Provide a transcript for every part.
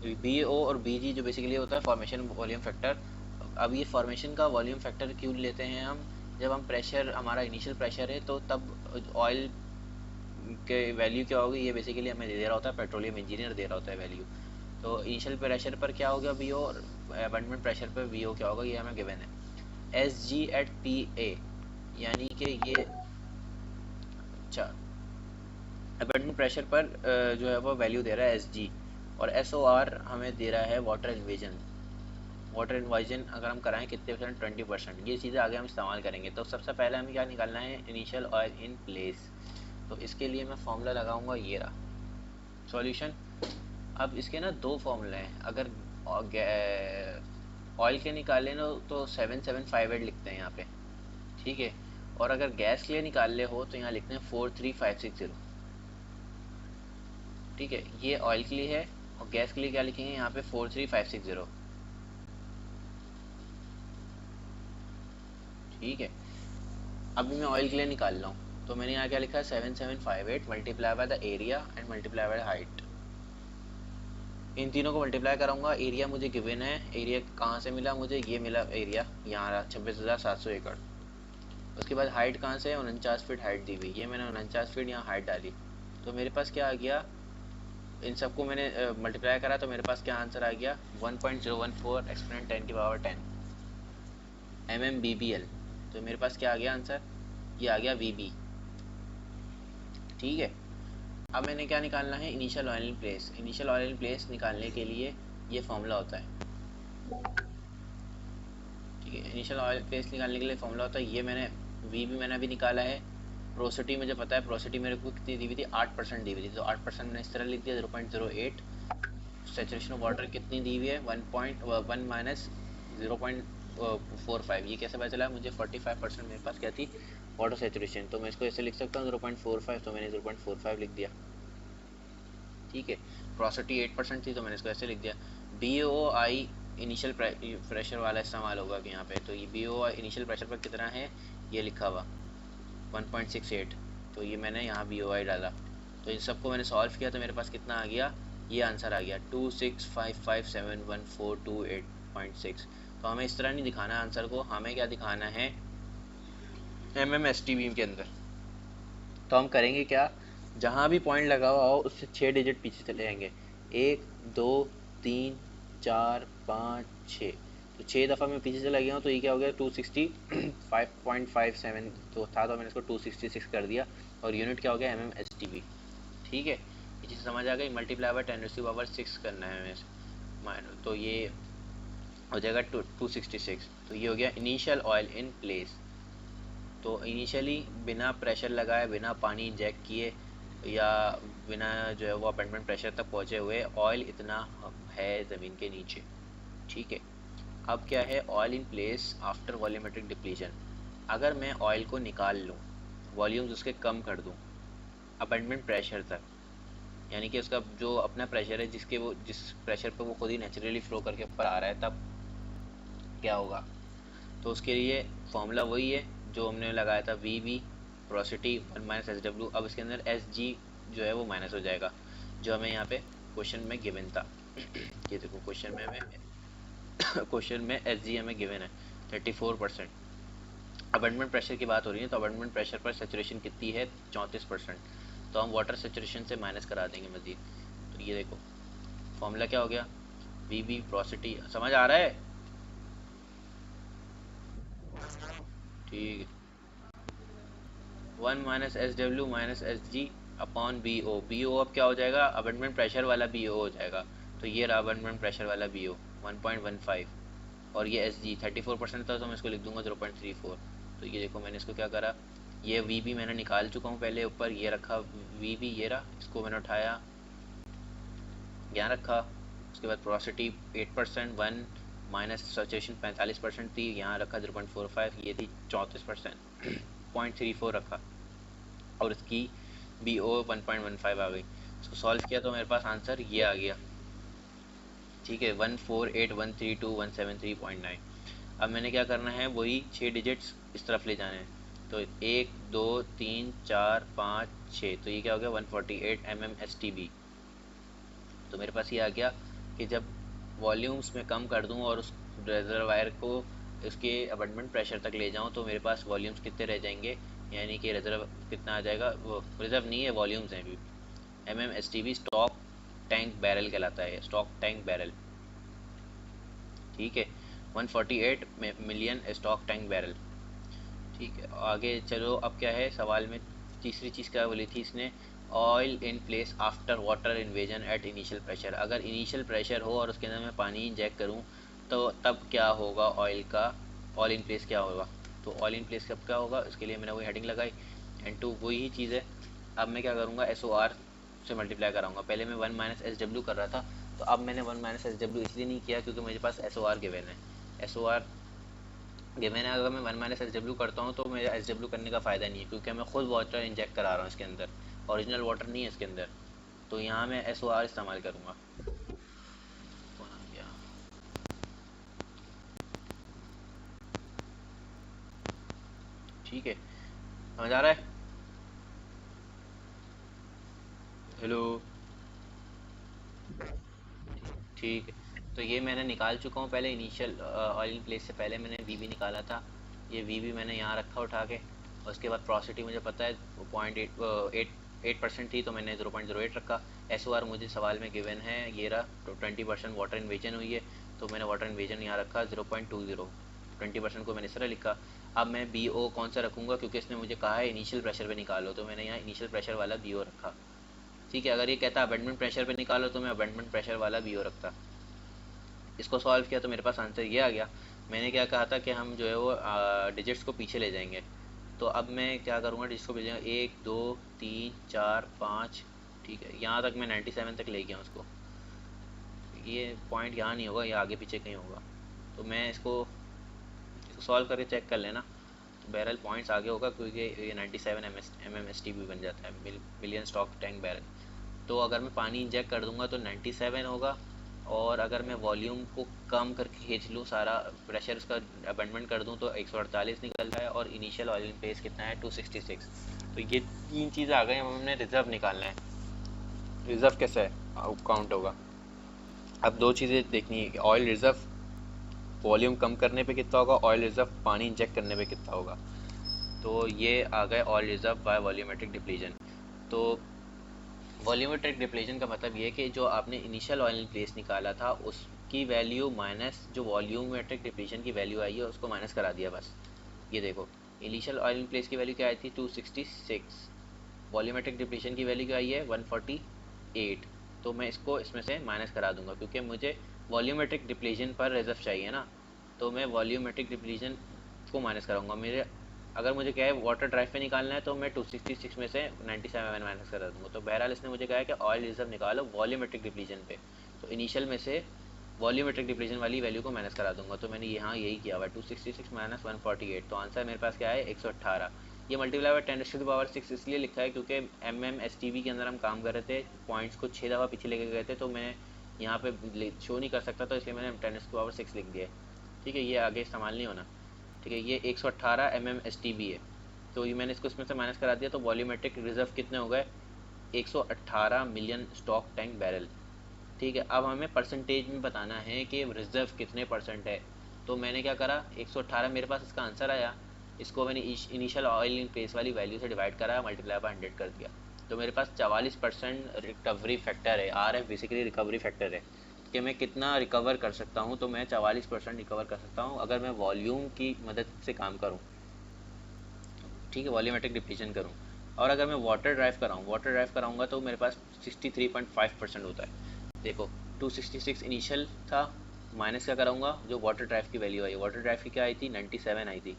B O और B जी जो basically होता है फॉर्मेशन वॉल्यूम फैक्टर। अब ये फॉर्मेशन का वॉल्यूम फैक्टर क्यों लेते हैं हम, जब हम प्रेशर, हमारा इनिशियल प्रेशर है तो तब ऑयल के वैल्यू क्या होगी, ये बेसिकली हमें दे रहा होता है, पेट्रोलियम इंजीनियर दे रहा होता है वैल्यू। तो इनिशियल प्रेशर पर क्या होगा बी ओ, और अबंडमेंट प्रेशर पर वी ओ क्या होगा, ये हमें गिवन है। S G at P A, यानी कि ये, अच्छा, अबंडमेंट प्रेशर पर जो है वो वैल्यू दे रहा है एस जी, और एस ओ आर हमें दे रहा है वाटर इन्वेजन। वाटर इन्वाइजन अगर हम कराएं कितने परसेंट, 20%। ये चीज़ें आगे हम इस्तेमाल करेंगे। तो सबसे पहले हमें क्या निकालना है, इनिशियल ऑयल इन प्लेस। तो इसके लिए मैं फॉर्मूला लगाऊंगा, ये रहा सॉल्यूशन। अब इसके ना दो फॉर्मूले हैं। अगर ऑयल के निकाले ना तो 7758 लिखते हैं यहाँ पे, ठीक है। और अगर गैस के लिए निकाल ले हो तो यहाँ लिखते हैं 43560, ठीक है। ये ऑयल के लिए है, और गैस के लिए क्या लिखेंगे यहाँ पे 43560, ठीक है। अभी मैं ऑयल के लिए निकाल रहा हूँ, तो मैंने यहाँ क्या लिखा है, 7758 multiply by the area and multiply by the height. इन तीनों को मल्टीप्लाई कराऊंगा। एरिया मुझे गिवन है, एरिया कहाँ से मिला मुझे, ये मिला एरिया, यहाँ रहा 26,700 एकड़। उसके बाद हाइट कहाँ से है, 49 फीट हाइट दी हुई, ये मैंने 49 फीट यहाँ हाइट डाली। तो मेरे पास क्या आ गया, इन सबको मैंने मल्टीप्लाई करा तो मेरे पास क्या आंसर आ गया, 1.014 एक्सपोनेंट 10 की पावर 10 MMBBL। तो मेरे पास क्या आ गया आंसर, ये आ गया VB, ठीक है। अब मैंने क्या निकालना है, initial oil in place. Initial oil in place निकालने के लिए ये फॉर्मूला होता है, ठीक है। इनिशियल ऑयल प्लेस निकालने के लिए फॉर्मूला होता है, ये मैंने वी भी मैंने अभी निकाला है। प्रोसिटी मुझे पता है, प्रोसिटी मेरे को कितनी दी हुई थी, 8% दी हुई थी, तो 8% मैंने इस तरह लिख दिया, 0.08। सेचुरेशन ऑफ वाटर कितनी दी हुई है, 1.1 माइनस 0.45। ये कैसे पता चला मुझे, 45% मेरे पास क्या थी, वाटर सेचुरेशन। तो मैं इसको ऐसे लिख सकता हूँ 0.45, तो मैंने 0.45 लिख दिया, ठीक है। प्रोसिटी 8% थी तो मैंने इसको ऐसे लिख दिया। B O I initial pressure वाला इस्तेमाल होगा कि यहाँ पे, तो ये B O I initial pressure पर कितना है, ये लिखा हुआ 1.68। तो ये मैंने यहाँ बी ओ आई डाला, तो इन सबको मैंने सॉल्व किया तो मेरे पास कितना आ गया, ये आंसर आ गया 265571428.6। तो हमें इस तरह नहीं दिखाना आंसर को, हमें क्या दिखाना है, MMST बीम के अंदर। तो हम करेंगे क्या, जहाँ भी पॉइंट लगा हुआ हो उससे 6 डिजिट पीछे चले जाएंगे, 1 2 3 4 5 6। तो 6 दफ़ा मैं पीछे चला गया हूँ, तो ये क्या हो गया 265.57 तो था, तो मैंने इसको 266 कर दिया, और यूनिट क्या हो गया MMSTB, ठीक है। ये चीज़ समझ आ गई। मल्टीप्लाई बाय 10⁻6 करना है हमें, तो ये हो जाएगा 266। तो ये हो गया इनिशियल ऑयल इन प्लेस। तो इनिशियली बिना प्रेशर लगाए, बिना पानी इंजेक्ट किए, या बिना जो है वो अपेंडमेंट प्रेशर तक पहुँचे हुए, ऑयल इतना है ज़मीन के नीचे, ठीक है। अब क्या है, oil in place after volumetric depletion. अगर मैं ऑयल को निकाल लूँ, वॉल्यूम्स उसके कम कर दूँ अपेंडमेंट प्रेशर तक, यानी कि उसका जो अपना प्रेशर है, जिस प्रेशर पर वो खुद ही नेचुरली फ्लो करके ऊपर आ रहा है, तब क्या होगा। तो उसके लिए फॉर्मूला वही है जो हमने लगाया था, वी वी प्रोसिटी 1 - SW। अब इसके अंदर एस जी जो है वो माइनस हो जाएगा, जो हमें यहाँ पे क्वेश्चन में गिवन था। ये देखो क्वेश्चन में हमें क्वेश्चन में एस जी हमें गिवन है 34%। अबंडमेंट प्रेशर की बात हो रही है, तो अबंडमेंट प्रेशर पर सेचुरेशन कितनी है, 34%। तो हम वाटर सेचुरेशन से माइनस करा देंगे मजीद। तो ये देखो फॉर्मूला क्या हो गया, वी वी प्रोसिटी, समझ आ रहा है, ठीक है। 1 - SW - SG upon B O अब क्या हो जाएगा, अबंडमेंट प्रेशर वाला बी ओ हो जाएगा। तो ये रहा अबंडमेंट प्रेशर वाला बी ओ 1.15, और ये एस जी 34% था, तो मैं इसको लिख दूंगा 0.34। तो ये देखो मैंने इसको क्या करा, ये वी बी मैंने निकाल चुका हूँ पहले, ऊपर ये रखा वी बी, ये रहा, इसको मैंने उठाया यहाँ रखा। उसके बाद प्रोसिटी 8%, 1 माइनस सेचुरेशन 45% थी, यहाँ रखा 0.45, ये थी 34%, 0.34 रखा, और इसकी बी ओ 1.15 आ गई। इसको सॉल्व किया तो मेरे पास आंसर ये आ गया, ठीक है, 148132173.9। अब मैंने क्या करना है, वही 6 डिजिट्स इस तरफ ले जाने हैं। तो 1 2 3 4 5 6, तो ये क्या हो गया 148 MMSTB। तो मेरे पास ये आ गया कि जब वॉल्यूम्स में कम कर दूं और उस रिजर्वायर को उसके अबंडेंट प्रेशर तक ले जाऊं तो मेरे पास वॉल्यूम्स कितने रह जाएंगे, यानी कि रिजर्व कितना आ जाएगा, वो रिजर्व नहीं है वॉल्यूम्स हैं अभी। MMSTB स्टॉक टैंक बैरल कहलाता है, स्टॉक टैंक बैरल, ठीक है। 148 मिलियन स्टॉक टैंक बैरल, ठीक है। आगे चलो, अब क्या है सवाल में, तीसरी चीज़ क्या बोली थी इसने, oil in place after water invasion at initial pressure. अगर इनिशियल प्रेशर हो और उसके अंदर मैं पानी इंजेक्ट करूं तो तब क्या होगा, ऑयल का ऑयल इन प्लेस क्या होगा। तो ऑयल इन प्लेस कब क्या होगा, इसके लिए मैंने वही हेडिंग लगाई, N2 वही चीज़ है। अब मैं क्या करूँगा, SOR से मल्टीप्लाई कराऊंगा। पहले मैं 1 माइनस SW कर रहा था, तो अब मैंने 1 माइनस SW इसलिए नहीं किया क्योंकि मेरे पास SOR गिवन है। SOR गिवन है, अगर मैं 1 माइनस SW करता हूँ तो मेरा SW करने का फ़ायदा नहीं है क्योंकि मैं खुद वाटर इंजेक्ट करा रहा हूँ इसके अंदर, ओरिजिनल वाटर नहीं है इसके अंदर। तो यहाँ मैं SOR इस्तेमाल करूँगा। कौन आ गया, ठीक है, समझ आ रहा है। हेलो, ठीक है। तो ये मैंने निकाल चुका हूँ पहले, इनिशियल ऑयल प्लेस से पहले मैंने VB निकाला था। ये VB मैंने यहाँ रखा उठा के, और उसके बाद प्रोसिटी मुझे पता है 0.8% थी तो मैंने 0.08 रखा। SOR मुझे सवाल में गिवन है, ये रहा, तो 20% वाटर इन्वेजन हुई है तो मैंने वाटर इन्वेजन यहाँ रखा 0.20, 20% को मैंने इस तरह लिखा। अब मैं BO कौन सा रखूँगा, क्योंकि इसने मुझे कहा है इनिशियल प्रेशर पे निकालो, तो मैंने यहाँ इनिशियल प्रेशर वाला BO रखा, ठीक है। अगर ये कहता अबेंडमेंट प्रेशर पे निकालो तो मैं अबेंडमेंट प्रेशर वाला BO रखता। इसको सॉल्व किया तो मेरे पास आंसर ये आ गया। मैंने क्या कहा था कि हम जो है वो डिजिट्स को पीछे ले जाएंगे, तो अब मैं क्या करूँगा, डिजिट्स को पीछे जाएंगे, 1 2 3 4 5, ठीक है। यहाँ तक मैं 97 तक ले गया उसको। ये पॉइंट यहाँ नहीं होगा, ये आगे पीछे कहीं होगा, तो मैं इसको सॉल्व करके चेक कर लेना। तो बैरल पॉइंट्स आगे होगा क्योंकि ये 97 MMSTB बन जाता है, मिलियन स्टॉक टैंक बैरल। तो अगर मैं पानी इंजेक्ट कर दूंगा तो 97 होगा, और अगर मैं वॉल्यूम को कम करके खींच लूँ, सारा प्रेशर उसका अबेंडमेंट कर दूँ तो 148 निकलता है, और इनिशियल ऑयल इन प्लेस कितना है 266। तो ये तीन चीज़ें आ गई, अब हमने रिजर्व निकालना है। रिजर्व कैसे है काउंट होगा, अब दो चीज़ें देखनी है कि ऑयल रिजर्व वॉल्यूम कम करने पे कितना होगा, ऑयल रिजर्व पानी इंजेक्ट करने पे कितना होगा। तो ये आ गए ऑयल रिजर्व बाय वॉल्यूमेट्रिक डिप्लीजन। तो वॉल्यूमेट्रिक डिप्लीशन का मतलब ये है कि जो आपने इनिशियल ऑयल इन प्लेस निकाला था उसकी वैल्यू माइनस जो वॉल्यूमेट्रिक डिप्लीशन की वैल्यू आई है उसको माइनस करा दिया बस। ये देखो, इनिशियल ऑयल इन प्लेस की वैल्यू क्या आई थी 266, वॉल्यूमेट्रिक डिप्लीशन की वैल्यू क्या आई है 148, तो मैं इसको इसमें से माइनस करा दूंगा क्योंकि मुझे वॉल्यूमेट्रिक डिप्लीशन पर रिजर्व चाहिए ना, तो मैं वॉल्यूमेट्रिक डिप्लीशन को माइनस कराऊंगा। मेरे अगर मुझे क्या है वाटर ड्राइव पे निकालना है तो मैं 266 में से 97 माइनस करा दूंगा। तो बहरहाल इसने मुझे कहा है कि ऑयल रिजर्व निकालो वॉल्यूमेट्रिक डिप्लीशन पे, तो इनिशियल में से वॉल्यूमेट्रिक डिप्लीशन वाली वैल्यू को माइनस करा दूंगा। तो मैंने यहाँ यही किया हुआ है 266 माइनस 148, तो आंसर मेरे पास क्या है 118। ये मल्टीप्लाई बाय 10⁻6 इसलिए लिखा है क्योंकि MMSTB के अंदर हम काम कर रहे थे, पॉइंट्स को 6 दफ़ा पीछे लेके गए थे, तो मैं यहाँ पे शो नहीं कर सकता, तो इसलिए मैंने 10⁻6 लिख दिया, ठीक है। ये आगे इस्तेमाल नहीं होना, ठीक है। ये 118 MMSTB है, तो ये मैंने इसको इसमें से माइनस करा दिया, तो वॉल्यूमेट्रिक रिजर्व कितने हो गए 118 मिलियन स्टॉक टैंक बैरल, ठीक है। अब हमें परसेंटेज में बताना है कि रिजर्व कितने परसेंट है। तो मैंने क्या करा 118 मेरे पास इसका आंसर आया, इसको मैंने इनिशियल ऑयल इन प्लेस वाली वैल्यू से डिवाइड करा, मल्टीप्लाई बाय 100 कर दिया, तो मेरे पास 44% रिकवरी फैक्टर है। RF बेसिकली रिकवरी फैक्टर है कि मैं कितना रिकवर कर सकता हूँ, तो मैं 44% रिकवर कर सकता हूँ अगर मैं वॉल्यूम की मदद से काम करूँ, ठीक है, वॉल्यूमेट्रिक डिप्लीशन करूँ। और अगर मैं वाटर ड्राइव कराऊँगा तो मेरे पास 63.5% होता है। देखो 266 इनिशियल था, माइनस क्या कराऊँगा जो वाटर ड्राइव की वैल्यू आई, वाटर ड्राइव की क्या आई थी 97 आई थी,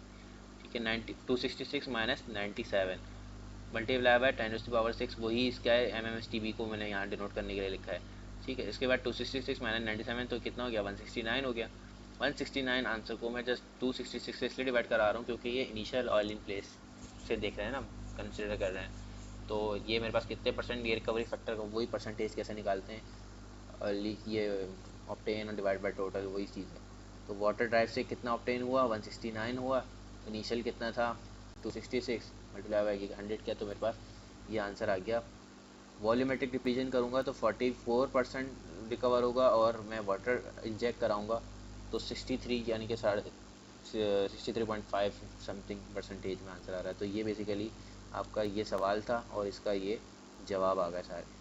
ठीक है। 266 माइनस 97 मल्टीप्लाई बाय 10⁻6, वही इसका है MMSTB को मैंने यहाँ डिनोट करने के लिए लिखा है, ठीक है। इसके बाद 266 माइनस 97 तो कितना हो गया 169 हो गया। 169 आंसर को मैं जस्ट 266 से इसलिए डिवाइड करा रहा हूँ क्योंकि ये इनिशियल ऑयल इन प्लेस से देख रहे हैं ना, कंसिडर कर रहे हैं। तो ये मेरे पास कितने परसेंट ये रिकवरी फैक्टर का वही परसेंटेज कैसे निकालते हैं, ये ऑप्टेन और डिवाइड बाय टोटल वही चीज़ है। तो वाटर ड्राइव से कितना ऑप्टेन हुआ 169 हुआ, इनिशियल कितना था 266, मल्टीप्लाई बाय 100 किया तो मेरे पास ये आंसर आ गया। वॉल्यूमेट्रिक डिप्लीशन करूँगा तो 44% रिकवर होगा और मैं वाटर इंजेक्ट कराऊंगा तो 63 यानी कि 63.5 समथिंग परसेंटेज में आंसर आ रहा है। तो ये बेसिकली आपका ये सवाल था और इसका ये जवाब आ गया सारे।